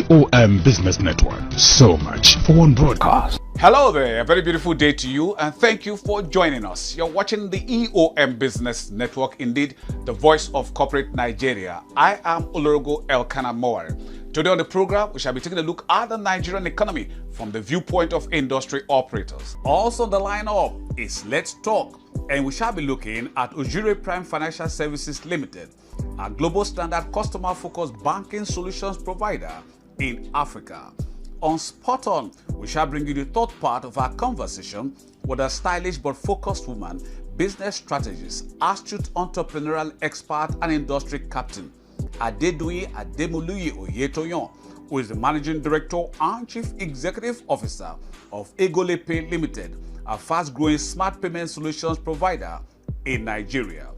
EOM Business Network. So much for one broadcast. Hello there, a very beautiful day to you, and thank you for joining us. You're watching the EOM Business Network, indeed the voice of corporate Nigeria. I am Olorogo Elkanah Moore. Today on the program, we shall be taking a look at the Nigerian economy from the viewpoint of industry operators. Also the lineup is Let's Talk, and we shall be looking at Ojure Prime Financial Services Limited, a global standard customer-focused banking solutions provider in Africa. On Spot On, we shall bring you the third part of our conversation with a stylish but focused woman, business strategist, astute entrepreneurial expert and industry captain, Adedoyin Ademoluyi Oyetoyan, who is the Managing Director and Chief Executive Officer of Egolepe Limited, a fast-growing smart payment solutions provider in Nigeria.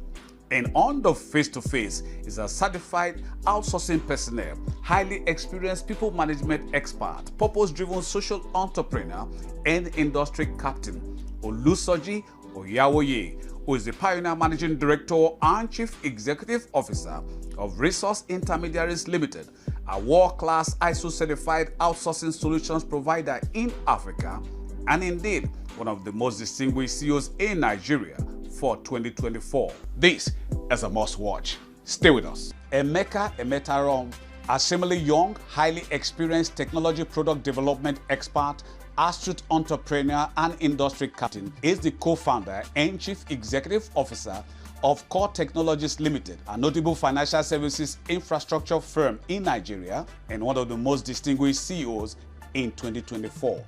And on the face-to-face is a certified outsourcing personnel, highly experienced people management expert, purpose-driven social entrepreneur, and industry captain, Olusoji Oyawoye, who is the Pioneer Managing Director and Chief Executive Officer of Resource Intermediaries Limited, a world-class ISO-certified outsourcing solutions provider in Africa, and indeed one of the most distinguished CEOs in Nigeria for 2024. This is a must-watch. Stay with us. Emeka Emetarom, a similarly young, highly experienced technology product development expert, astute entrepreneur and industry captain, is the co-founder and chief executive officer of Core Technologies Limited, a notable financial services infrastructure firm in Nigeria and one of the most distinguished CEOs in 2024.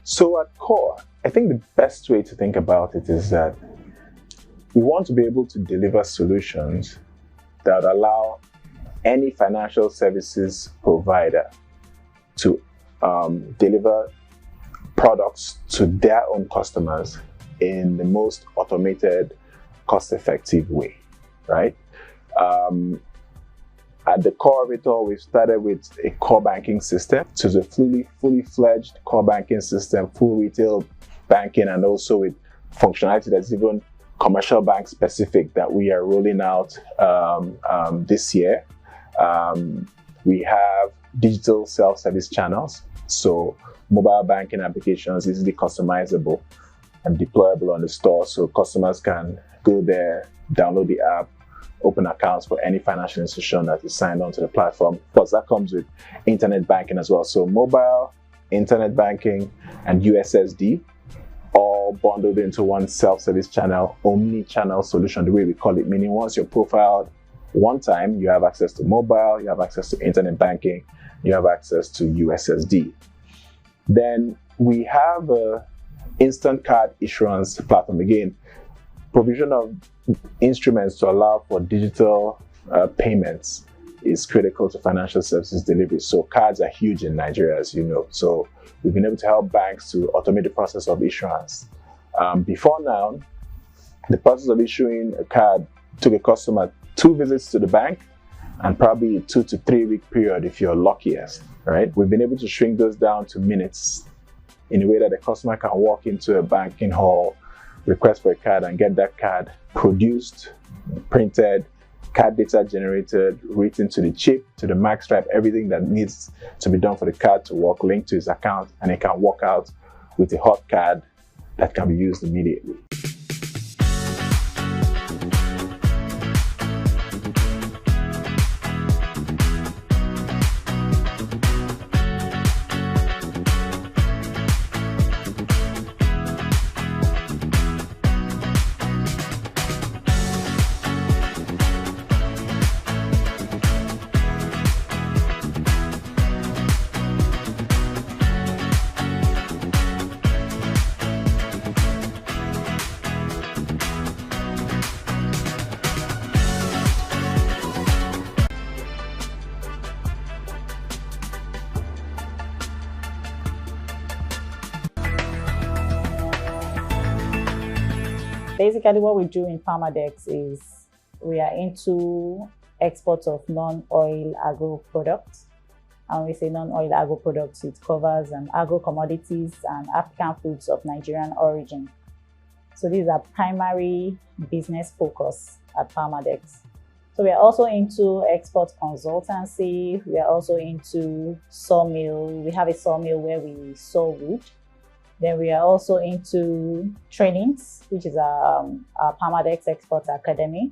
So at Core, I think the best way to think about it is that we want to be able to deliver solutions that allow any financial services provider to deliver products to their own customers in the most automated, cost-effective way, right? At the core of it all, we've started with a core banking system. So it's a fully fledged core banking system, full retail banking, and also with functionality that's even commercial bank specific that we are rolling out this year. We have digital self-service channels, so mobile banking applications easily customizable and deployable on the store, so customers can go there, download the app, open accounts for any financial institution that is signed onto the platform. Plus, that comes with internet banking as well. So mobile, internet banking, and USSD all bundled into one self-service channel, omni-channel solution, the way we call it, meaning once you're profiled one time, you have access to mobile, you have access to internet banking, you have access to USSD. Then we have a instant card issuance platform. Again, provision of instruments to allow for digital payments is critical to financial services delivery. So cards are huge in Nigeria, as you know. So we've been able to help banks to automate the process of issuance. Before now, the process of issuing a card took a customer 2 visits to the bank and probably a 2 to 3 week period if you're luckiest, right? We've been able to shrink those down to minutes in a way that the customer can walk into a banking hall, request for a card, and get that card produced, printed, card data generated, written to the chip, to the mark stripe, everything that needs to be done for the card to work, linked to his account, and he can walk out with a hot card that can be used immediately. Basically, what we do in Pharmadex is we are into exports of non-oil agro products. And we say non-oil agro products, it covers agro commodities and African foods of Nigerian origin. So these are primary business focus at Pharmadex. So we are also into export consultancy. We are also into sawmill. We have a sawmill where we saw wood. Then we are also into trainings, which is our Palmadex Export Academy.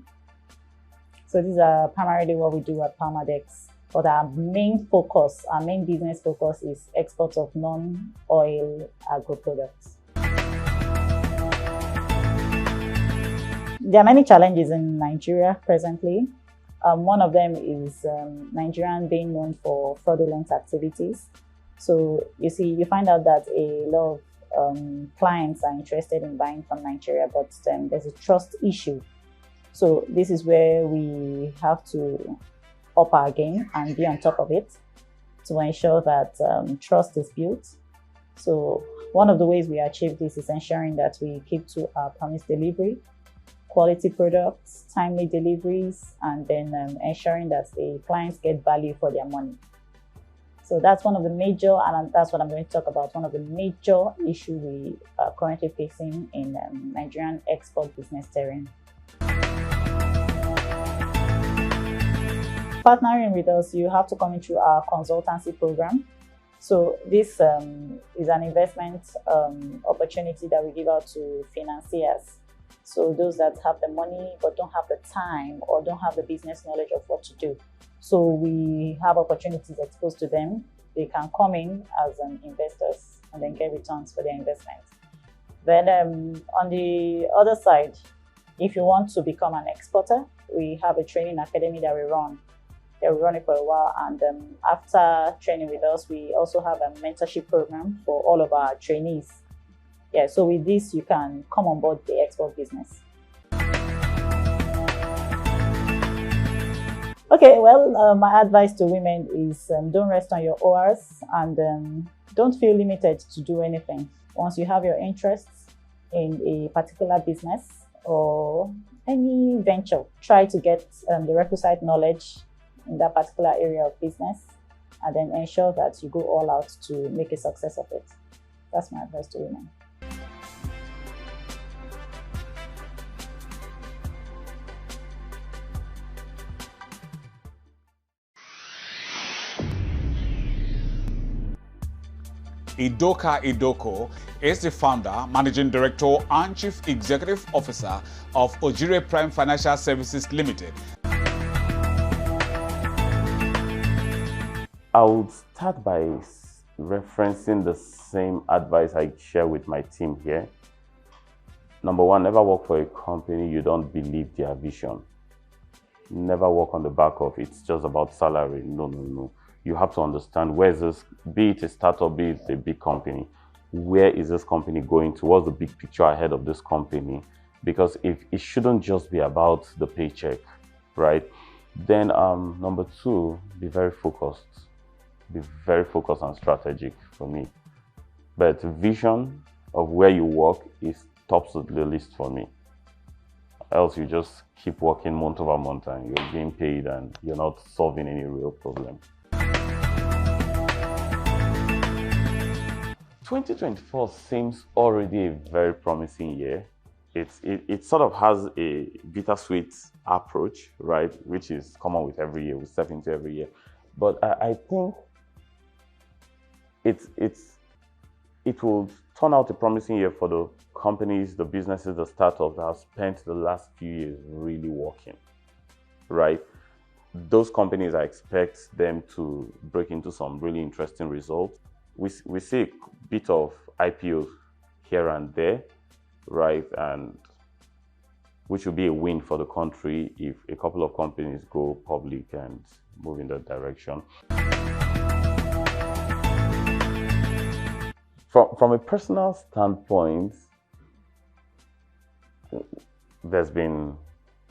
So these are primarily what we do at Palmadex. But our main focus, our main business focus is export of non-oil agro products. There are many challenges in Nigeria presently. One of them is Nigerian being known for fraudulent activities. So you see, you find out that a lot of clients are interested in buying from Nigeria, but there's a trust issue. So this is where we have to up our game and be on top of it to ensure that trust is built. So one of the ways we achieve this is ensuring that we keep to our promised delivery, quality products, timely deliveries, and then ensuring that the clients get value for their money. So that's one of the major, and that's what I'm going to talk about, one of the major issues we are currently facing in Nigerian export business terrain. Partnering with us, you have to come into our consultancy program. So this is an investment opportunity that we give out to financiers. So those that have the money but don't have the time or don't have the business knowledge of what to do. So we have opportunities exposed to them. They can come in as investors and then get returns for their investment. Then on the other side, if you want to become an exporter, we have a training academy that we run. They will run it for a while, and after training with us, we also have a mentorship program for all of our trainees. Yeah, so with this, you can come on board the export business. Okay, well, my advice to women is don't rest on your oars and don't feel limited to do anything. Once you have your interests in a particular business or any venture, try to get the requisite knowledge in that particular area of business and then ensure that you go all out to make a success of it. That's my advice to women. Idoka Idoko is the founder, managing director, and chief executive officer of Ojire Prime Financial Services Limited. I would start by referencing the same advice I share with my team here. Number one, never work for a company you don't believe their vision. Never work on the back of it's just about salary. No. You have to understand where is this, be it a startup, be it a big company, where is this company going to? What's the big picture ahead of this company? Because if it shouldn't just be about the paycheck, right? Then number two, be very focused. Be very focused and strategic for me. But vision of where you work is tops of the list for me. Else you just keep working month over month and you're being paid and you're not solving any real problem. 2024 seems already a very promising year. It sort of has a bittersweet approach, right? Which is common with every year, we step into every year. But I think it will turn out a promising year for the companies, the businesses, the startups that have spent the last few years really working, right? Those companies, I expect them to break into some really interesting results. We see a bit of IPOs here and there, right? And which will be a win for the country if a couple of companies go public and move in that direction. From a personal standpoint, there's been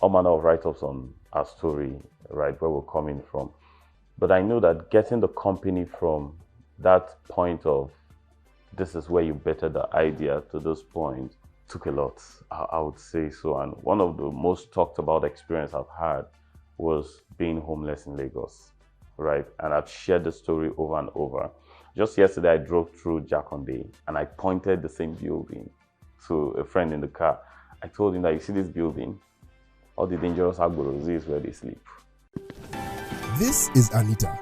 all manner of write-ups on our story, right, where we're coming from. But I know that getting the company from that point of this is where you better the idea to this point took a lot, I would say so. And one of the most talked about experience I've had was being homeless in Lagos, right? And I've shared the story over and over. Just yesterday, I drove through Jakonde and I pointed the same building to a friend in the car. I told him that, you see this building? All the dangerous agboros is where they sleep. This is Anita.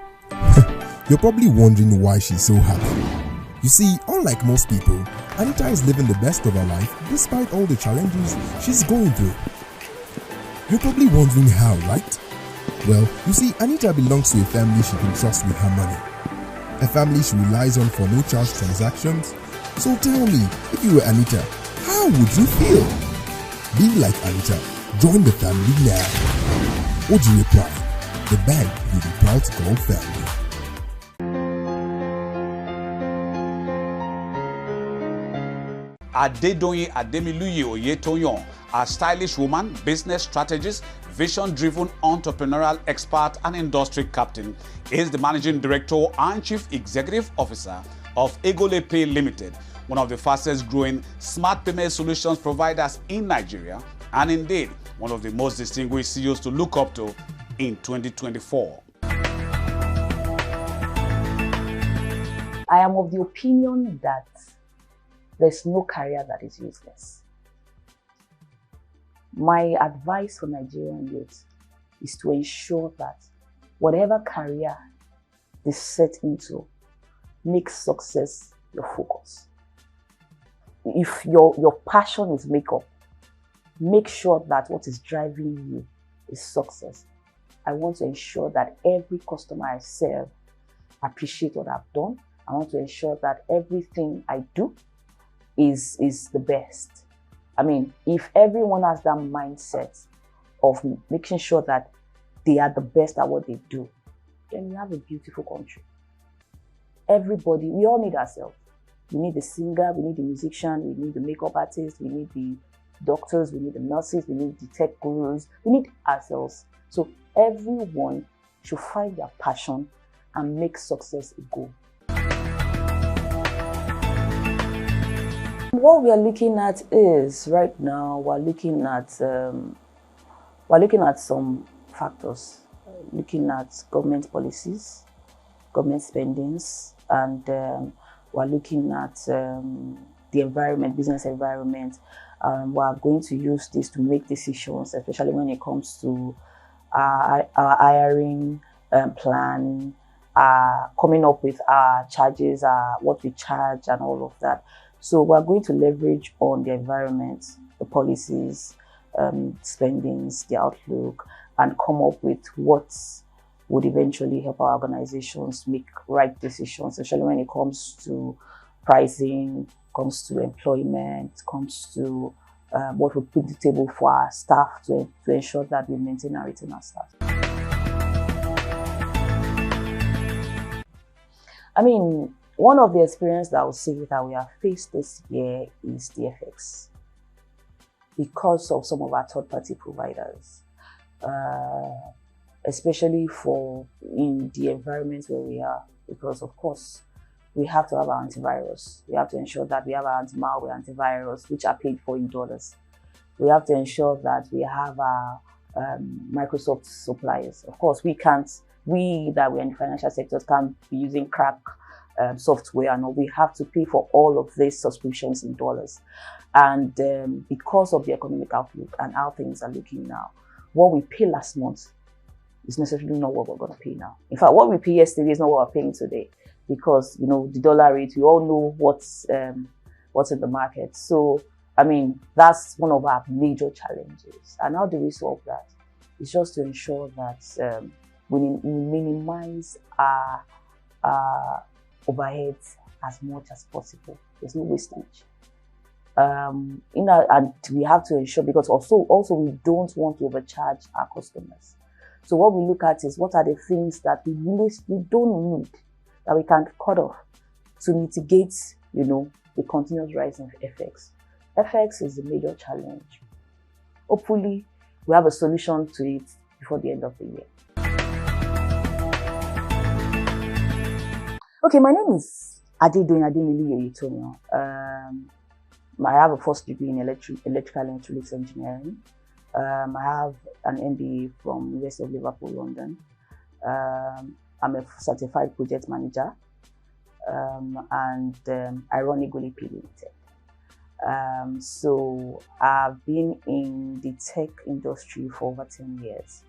You're probably wondering why she's so happy. You see, unlike most people, Anita is living the best of her life despite all the challenges she's going through. You're probably wondering how, right? Well, you see, Anita belongs to a family she can trust with her money. A family she relies on for no-charge transactions. So tell me, if you were Anita, how would you feel? Be like Anita. Join the family now. Would you reply? The bank you'll be proud to call family. Adedoyin Ademiluyi Oyetoyon, a stylish woman, business strategist, vision-driven entrepreneurial expert and industry captain, is the managing director and chief executive officer of Egole Pay Limited, one of the fastest growing smart payment solutions providers in Nigeria, and indeed one of the most distinguished CEOs to look up to in 2024. I am of the opinion that there's no career that is useless. My advice for Nigerian youth is to ensure that whatever career they set into, make success your focus. If your passion is makeup, make sure that what is driving you is success. I want to ensure that every customer I serve appreciate what I've done. I want to ensure that everything I do is the best. I mean, if everyone has that mindset of making sure that they are the best at what they do, then we have a beautiful country. Everybody, we all need ourselves. We need the singer, we need the musician, we need the makeup artist, we need the doctors, we need the nurses, we need the tech gurus, we need ourselves. So everyone should find their passion and make success a goal. What we are looking at is, right now, we're looking at some factors, looking at government policies, government spendings, and we're looking at the environment, business environment. We're going to use this to make decisions, especially when it comes to our hiring plan, coming up with our charges, what we charge, and all of that. So we're going to leverage on the environment, the policies, spendings, the outlook, and come up with what would eventually help our organizations make right decisions, especially when it comes to pricing, comes to employment, comes to what we put the table for our staff to ensure that we maintain and retain our staff. I mean, one of the experiences that I would say that we have faced this year is the FX because of some of our third-party providers, especially in the environment where we are, because of course, we have to have our antivirus. We have to ensure that we have our anti-malware, antivirus, which are paid for in dollars. We have to ensure that we have our Microsoft suppliers. Of course, we that we're in the financial sector can't be using crack software and all. We have to pay for all of these subscriptions in dollars. And because of the economic outlook and how things are looking now, what we paid last month is necessarily not what we're going to pay now. In fact, what we paid yesterday is not what we're paying today, because the dollar rate, we all know what's in the market. So I mean, that's one of our major challenges. And how do we solve that? It's just to ensure that we minimize our overheads as much as possible. There's no wastage. And we have to ensure, because also we don't want to overcharge our customers. So what we look at is, what are the things that we don't need, that we can cut off to mitigate, the continuous rise in FX. FX is a major challenge. Hopefully, we have a solution to it before the end of the year. Okay, my name is Adedoyin Ademiluyi Oyetoyon. I have a first degree in electrical and electronics engineering. I have an MBA from University of Liverpool, London. I'm a certified project manager, and I run Egole Pay Limited. So I've been in the tech industry for over 10 years.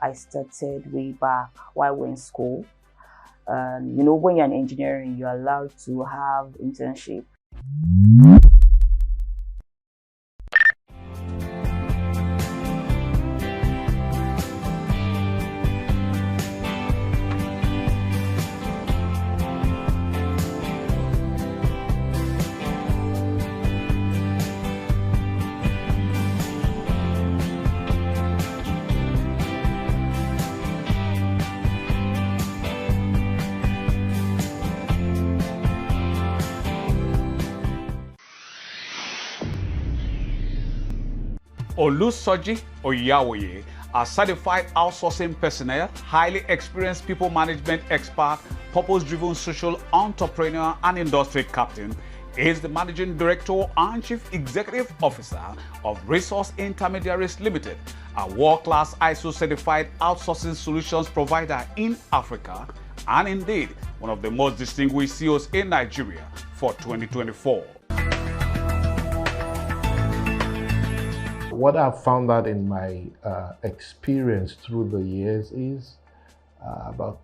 I started way back while we were in school. You know, when you're in engineering, you're allowed to have internship. Olusoji Oyawoye, a certified outsourcing personnel, highly experienced people management expert, purpose-driven social entrepreneur, and industry captain, is the Managing Director and Chief Executive Officer of Resource Intermediaries Limited, a world-class ISO-certified outsourcing solutions provider in Africa, and indeed one of the most distinguished CEOs in Nigeria for 2024. What I've found out in my experience through the years is about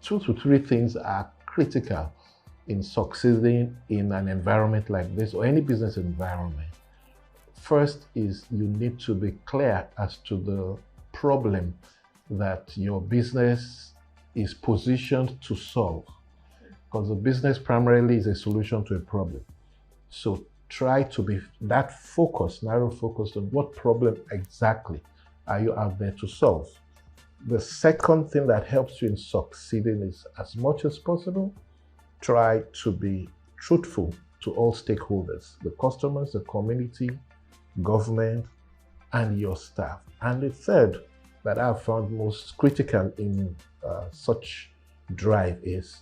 2 to 3 things are critical in succeeding in an environment like this or any business environment. First is you need to be clear as to the problem that your business is positioned to solve, because the business primarily is a solution to a problem. So try to be that focused, narrow focused on what problem exactly are you out there to solve. The second thing that helps you in succeeding is, as much as possible, try to be truthful to all stakeholders, the customers, the community, government, and your staff. And the third that I've found most critical in such drive is,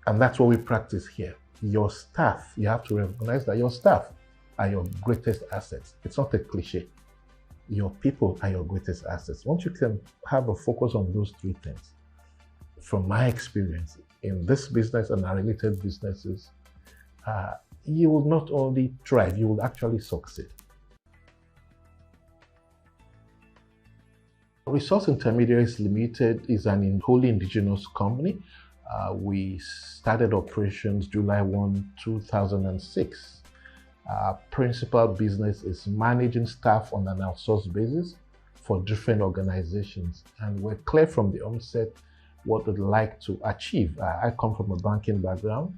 and that's what we practice here, your staff. You have to recognize that your staff are your greatest assets. It's not a cliche. Your people are your greatest assets. Once you can have a focus on those 3 things, from my experience in this business and our related businesses, you will not only thrive, you will actually succeed. Resource Intermediaries Limited is an wholly indigenous company. We started operations July 1, 2006. Our principal business is managing staff on an outsourced basis for different organizations. And we're clear from the onset what we'd like to achieve. I come from a banking background,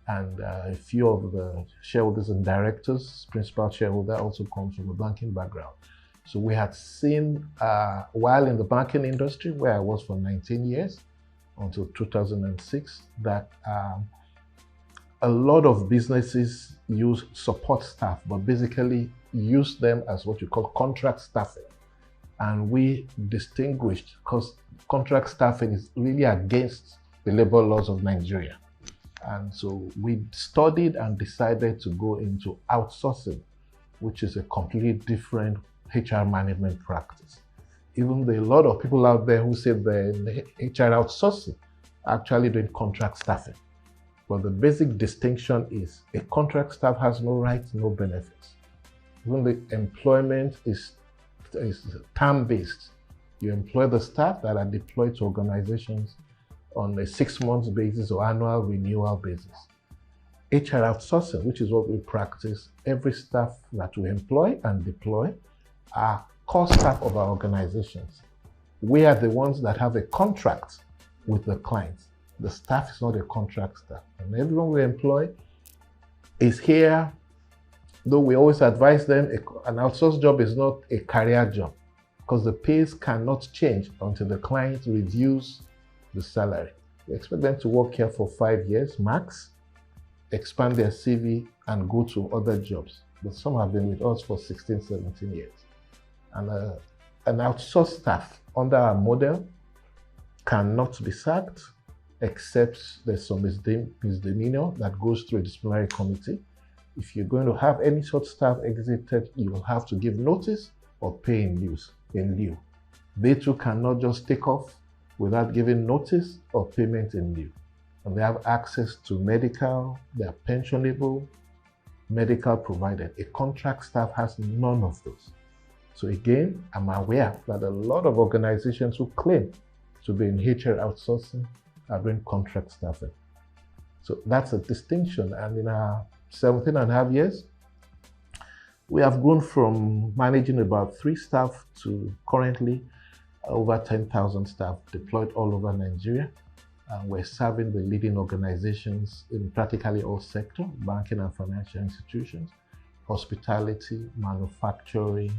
and a few of the shareholders and directors, principal shareholder, also comes from a banking background. So we had seen, while in the banking industry, where I was for 19 years, until 2006, that a lot of businesses use support staff, but basically use them as what you call contract staffing. And we distinguished, because contract staffing is really against the labor laws of Nigeria. And so we studied and decided to go into outsourcing, which is a completely different HR management practice. Even though a lot of people out there who say they're in HR outsourcing are actually doing contract staffing. But the basic distinction is a contract staff has no rights, no benefits. Even the employment is term-based. You employ the staff that are deployed to organizations on a 6-month basis or annual renewal basis. HR outsourcing, which is what we practice, every staff that we employ and deploy are core staff of our organizations. We are the ones that have a contract with the clients. The staff is not a contract staff. And everyone we employ is here, though we always advise them an outsourced job is not a career job, because the pays cannot change until the client reviews the salary. We expect them to work here for 5 years max, expand their CV, and go to other jobs. But some have been with us for 16, 17 years. And an outsourced staff under our model cannot be sacked except there's some misdemeanor that goes through a disciplinary committee. If you're going to have any such staff exited, you will have to give notice or pay in lieu. They too cannot just take off without giving notice or payment in lieu. And they have access to medical, they are pensionable, medical provided. A contract staff has none of those. So again, I'm aware that a lot of organizations who claim to be in HR outsourcing are doing contract staffing. So that's a distinction. And in our 17 and a half years, we have grown from managing about 3 staff to currently over 10,000 staff deployed all over Nigeria. And we're serving the leading organizations in practically all sectors: banking and financial institutions, hospitality, manufacturing.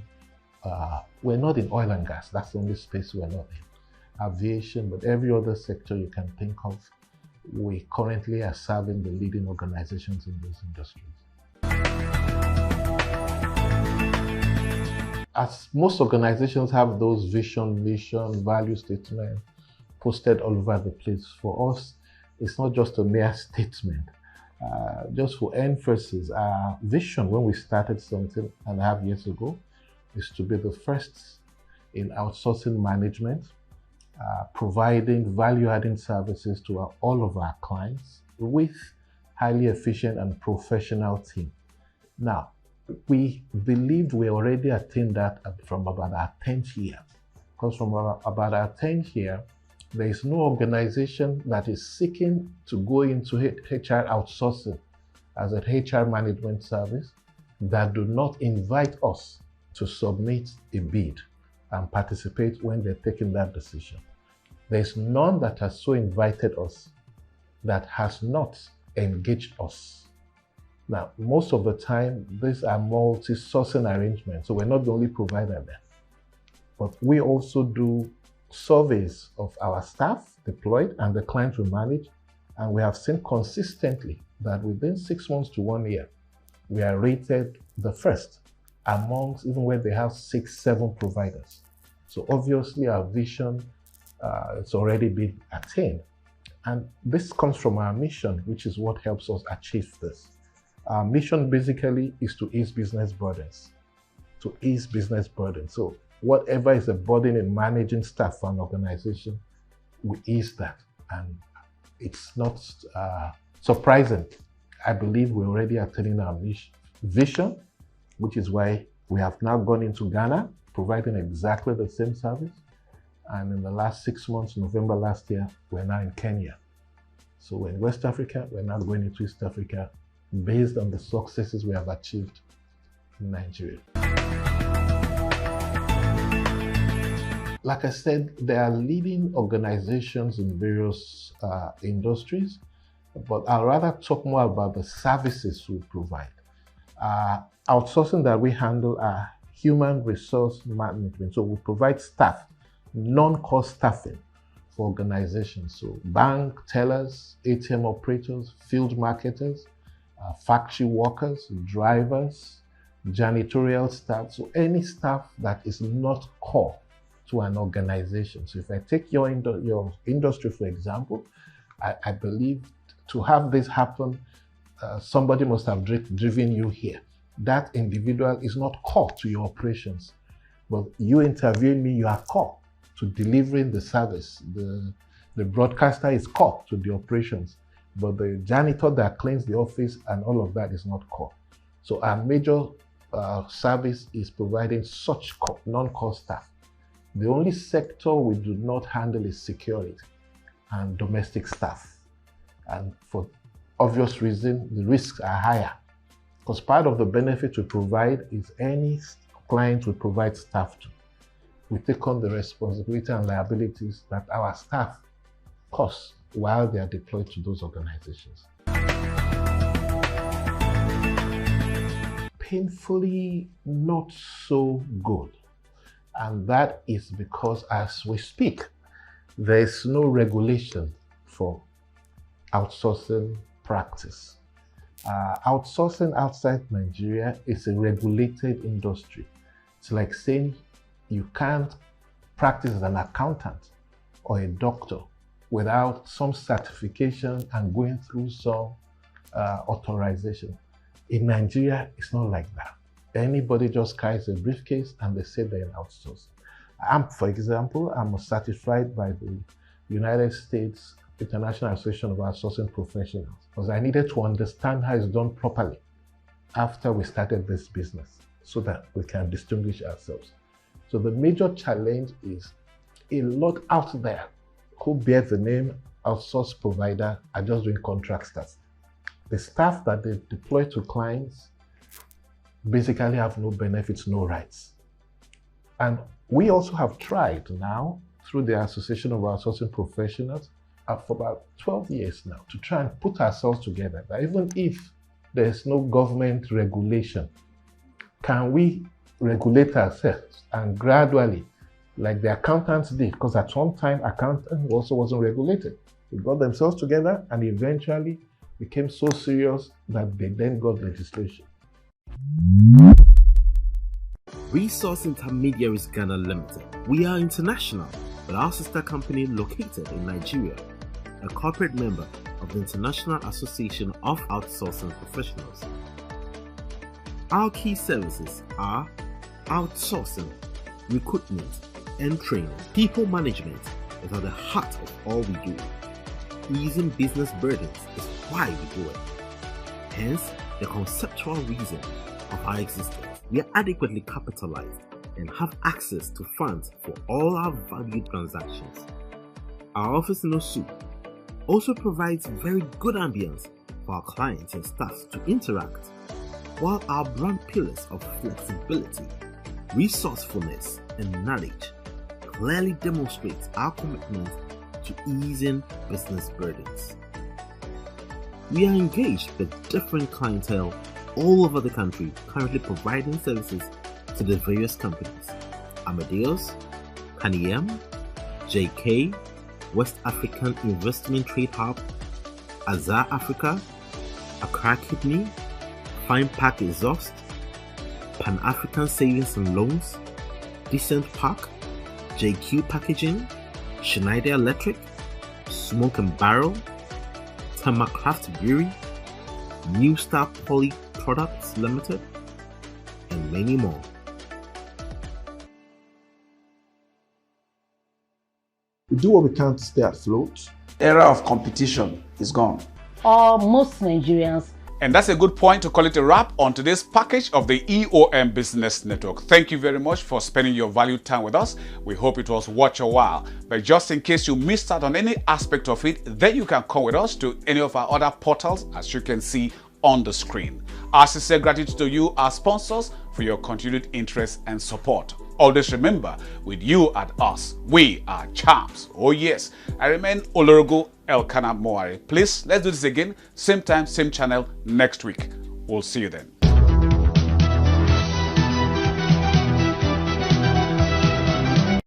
We're not in oil and gas. That's the only space we're not in. Aviation, but every other sector you can think of, we currently are serving the leading organizations in those industries. As most organizations have those vision, mission, value statement posted all over the place, for us, it's not just a mere statement. Just for emphasis, our vision when we started 17 and a half years ago is to be the first in outsourcing management, providing value-adding services to all of our clients with highly efficient and professional team. Now, we believed we already attained that from about our 10th year. Because from about our 10th year, there is no organization that is seeking to go into HR outsourcing as an HR management service that do not invite us to submit a bid and participate when they're taking that decision. There's none that has so invited us that has not engaged us. Now, most of the time, these are multi-sourcing arrangements, so we're not the only provider there. But we also do surveys of our staff deployed and the clients we manage, and we have seen consistently that within 6 months to 1 year, we are rated the first amongst even where they have 6, 7 providers. So obviously our vision it's already been attained. And this comes from our mission, which is what helps us achieve this. Our mission basically is to ease business burdens. To ease business burdens. So whatever is a burden in managing staff for an organization, we ease that. And it's not surprising. I believe we're already attaining our vision, which is why we have now gone into Ghana, providing exactly the same service. And in the last 6 months, November last year, we're now in Kenya. So we're in West Africa, we're now going into East Africa based on the successes we have achieved in Nigeria. Like I said, there are leading organizations in various industries, but I'd rather talk more about the services we provide. Outsourcing that we handle are human resource management. So we provide staff, non-core staffing for organizations. So bank tellers, ATM operators, field marketers, factory workers, drivers, janitorial staff. So any staff that is not core to an organization. So if I take your industry, for example, I believe to have this happen, somebody must have driven you here. That individual is not core to your operations, but you interviewing me, you are core to delivering the service. The broadcaster is core to the operations, but the janitor that cleans the office and all of that is not core. So our major service is providing such non-core staff. The only sector we do not handle is security and domestic staff. And for obvious reason, the risks are higher. Because part of the benefit we provide is any client we provide staff to. We take on the responsibility and liabilities that our staff cause while they are deployed to those organizations. Painfully not so good. And that is because as we speak, there is no regulation for outsourcing practice. Outsourcing outside Nigeria is a regulated industry. It's like saying you can't practice as an accountant or a doctor without some certification and going through some authorization. In Nigeria, it's not like that. Anybody just carries a briefcase and they say they're outsourcing. For example, I'm certified by the United States International Association of Outsourcing Professionals because I needed to understand how it's done properly. after we started this business so that we can distinguish ourselves. So the major challenge is a lot out there who bear the name outsource provider are just doing contract staff. The staff that they deploy to clients basically have no benefits, no rights. And we also have tried now through the Association of Outsourcing Professionals for about 12 years now to try and put ourselves together that even if there's no government regulation, can we regulate ourselves and gradually, like the accountants did, because at one time accounting also wasn't regulated. They got themselves together and eventually became so serious that they then got legislation. Resource Intermediaries Ghana Limited. We are international, with our sister company located in Nigeria, a corporate member of the International Association of Outsourcing Professionals. Our key services are outsourcing, recruitment and training. People management is at the heart of all we do. Easing business burdens is why we do it. Hence, the conceptual reason of our existence. We are adequately capitalized and have access to funds for all our valued transactions. Our office in Osu also provides very good ambience for our clients and staff to interact, while our brand pillars of flexibility, resourcefulness, and knowledge clearly demonstrates our commitment to easing business burdens. We are engaged with different clientele all over the country, currently providing services to the various companies: Amadeus, EOM, JK, West African Investment Trade Hub, Azar Africa, Accra Kidney, Fine Pack Exhaust, Pan African Savings and Loans, Decent Park, JQ Packaging, Schneider Electric, Smoke and Barrel, Tamacraft Brewery, New Star Poly Products Limited, and many more. We do what we can to stay afloat. Era of competition is gone. Most Nigerians. And that's a good point to call it a wrap on today's package of the EOM Business Network. Thank you very much for spending your valued time with us. We hope it was worth your while. But just in case you missed out on any aspect of it, then you can come with us to any of our other portals, as you can see on the screen. Our sincere gratitude to you, our sponsors, for your continued interest and support. Always remember, with you and us, we are champs. Oh yes, I remain Olorogo Elkanah Moare. Please, let's do this again, same time, same channel next week. We'll see you then.